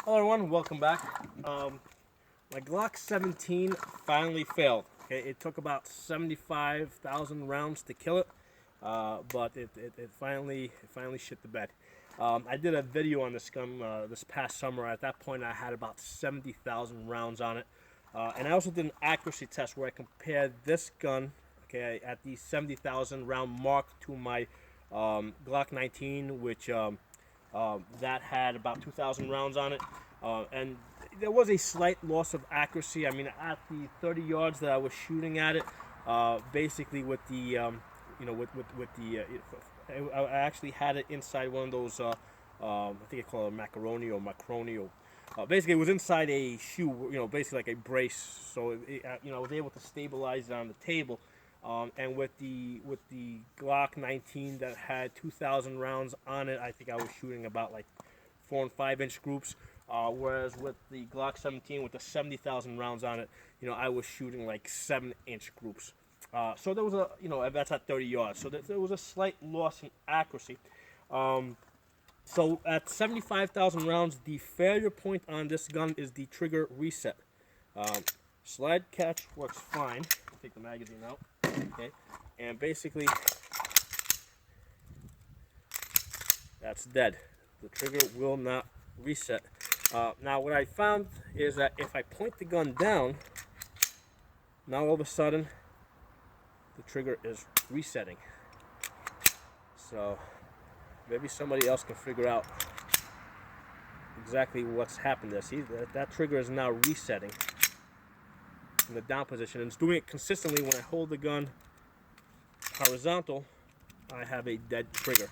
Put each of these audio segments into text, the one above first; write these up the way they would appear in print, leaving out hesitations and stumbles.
Hello everyone, welcome back. My Glock 17 finally failed. Okay, it took about 75,000 rounds to kill it, but it finally shit the bed. I did a video on this gun this past summer. At that point, I had about 70,000 rounds on it, and I also did an accuracy test where I compared this gun, okay, at the 70,000 round mark to my Glock 19, which that had about 2,000 rounds on it, and there was a slight loss of accuracy. I mean, at the 30 yards that I was shooting at it, basically with the, I actually had it inside one of those, I think I call it macaroni or macronio. Basically, it was inside a shoe, basically like a brace. So, I was able to stabilize it on the table. And with the Glock 19 that had 2,000 rounds on it, I think I was shooting about like 4 and 5 inch groups. Whereas with the Glock 17 with the 70,000 rounds on it, I was shooting like 7-inch groups. So there was a, that's at 30 yards. So there was a slight loss in accuracy. So at 75,000 rounds, the failure point on this gun is the trigger reset. Slide catch works fine. Take the magazine out. Okay, and basically that's dead. The trigger will not reset. Now what I found is that if I point the gun down, now all of a sudden the trigger is resetting. So maybe somebody else can figure out exactly what's happened there. See, that trigger is now resetting in the down position, and it's doing it consistently. When I hold the gun horizontal, I have a dead trigger.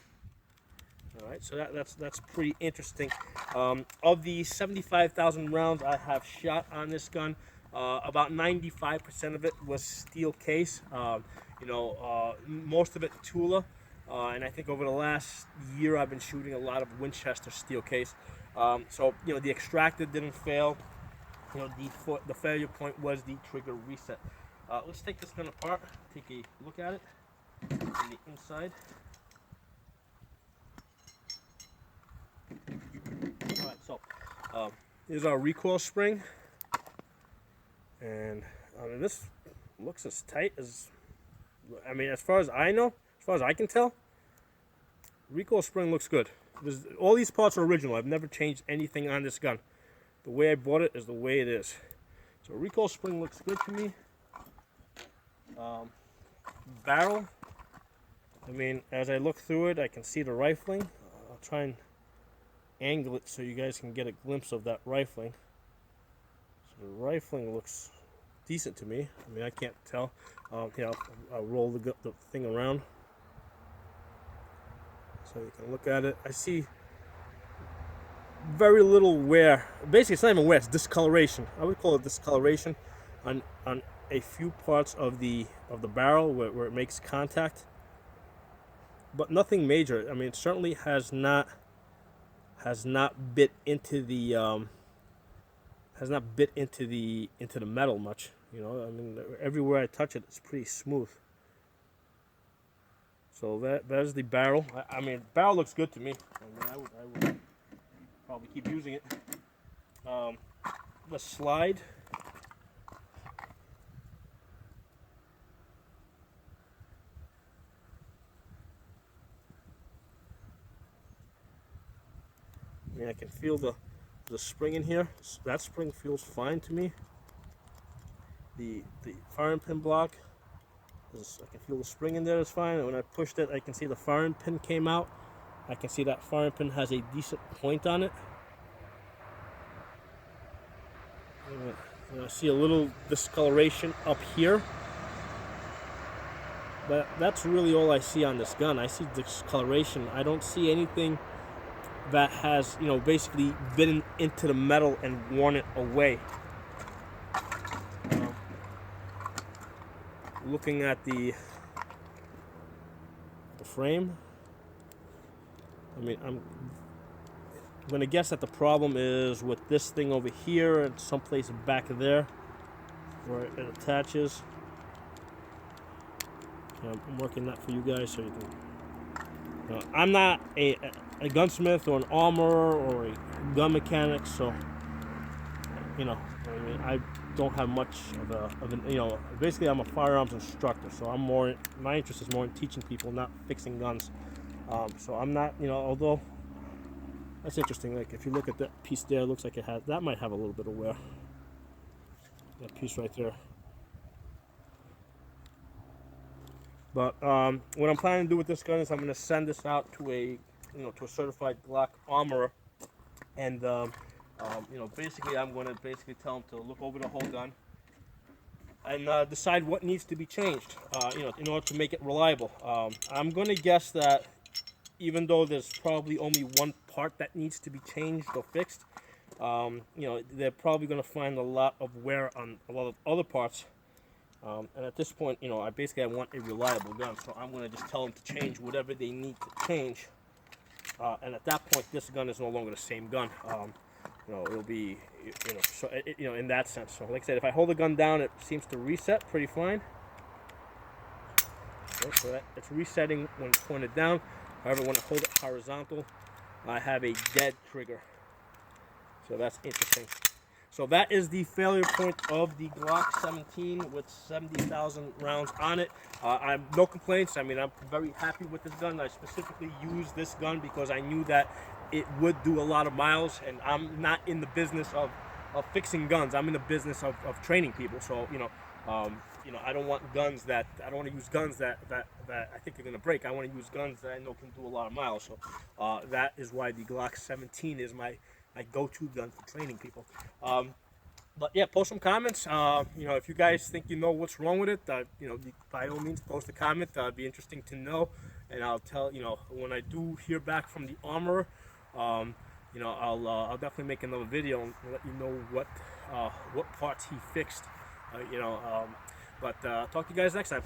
All right, so that's pretty interesting. Of the 75,000 rounds I have shot on this gun, about 95% of it was steel case. Most of it Tula, and I think over the last year I've been shooting a lot of Winchester steel case. So the extractor didn't fail. The failure point was the trigger reset. Let's take this gun apart, take a look at it on the inside. Alright, so here's our recoil spring, and this looks as tight as, as far as I know, as far as I can tell, recoil spring looks good. All these parts are original. I've never changed anything on this gun. The way I bought it is the way it is. So recoil spring looks good to me. Barrel, as I look through it, I can see the rifling. I'll try and angle it so you guys can get a glimpse of that rifling. So the rifling looks decent to me. I can't tell. I'll roll the thing around so you can look at it. I see very little wear. Basically, it's not even wear, it's discoloration. I would call it discoloration on a few parts of the barrel where it makes contact, but nothing major. It certainly has not bit into the metal much. Everywhere I touch it, it's pretty smooth. So that is the barrel. Barrel looks good to me. I would probably keep using it. The slide. I can feel the spring in here. That spring feels fine to me. The firing pin block, I can feel the spring in there is fine. And when I pushed it, I can see the firing pin came out. I can see that firing pin has a decent point on it. And I see a little discoloration up here. But that's really all I see on this gun. I see discoloration. I don't see anything that has, basically bitten into the metal and worn it away. Looking at the frame, I'm going to guess that the problem is with this thing over here and someplace back there where it attaches. I'm working that for you guys so you can I'm not a gunsmith or an armorer or a gun mechanic, so I mean, I don't have much of an basically I'm a firearms instructor, so my interest is more in teaching people, not fixing guns. So I'm not, although that's interesting. Like if you look at that piece there, it looks like that might have a little bit of wear. That piece right there. But what I'm planning to do with this gun is I'm going to send this out to a certified Glock armorer, and basically I'm going to tell him to look over the whole gun and decide what needs to be changed, in order to make it reliable. I'm going to guess that even though there's probably only one part that needs to be changed or fixed, they're probably going to find a lot of wear on a lot of other parts. And at this point, I want a reliable gun, so I'm going to just tell them to change whatever they need to change. And at that point, this gun is no longer the same gun. It'll be, in that sense. So, like I said, if I hold the gun down, it seems to reset pretty fine. Okay, so it's resetting when it's pointed down. However, when I hold it horizontal, I have a dead trigger. So that's interesting. So that is the failure point of the Glock 17 with 70,000 rounds on it. I have no complaints. I mean, I'm very happy with this gun. I specifically used this gun because I knew that it would do a lot of miles, and I'm not in the business of fixing guns. I'm in the business of training people. So, I don't want guns I don't want to use guns that I think are going to break. I want to use guns that I know can do a lot of miles. So that is why the Glock 17 is my go-to gun for training people. But yeah, post some comments. If you guys think what's wrong with it, by all means post a comment. It'd be interesting to know, and I'll tell when I do hear back from the armorer. I'll definitely make another video and let you know what parts he fixed. But talk to you guys next time.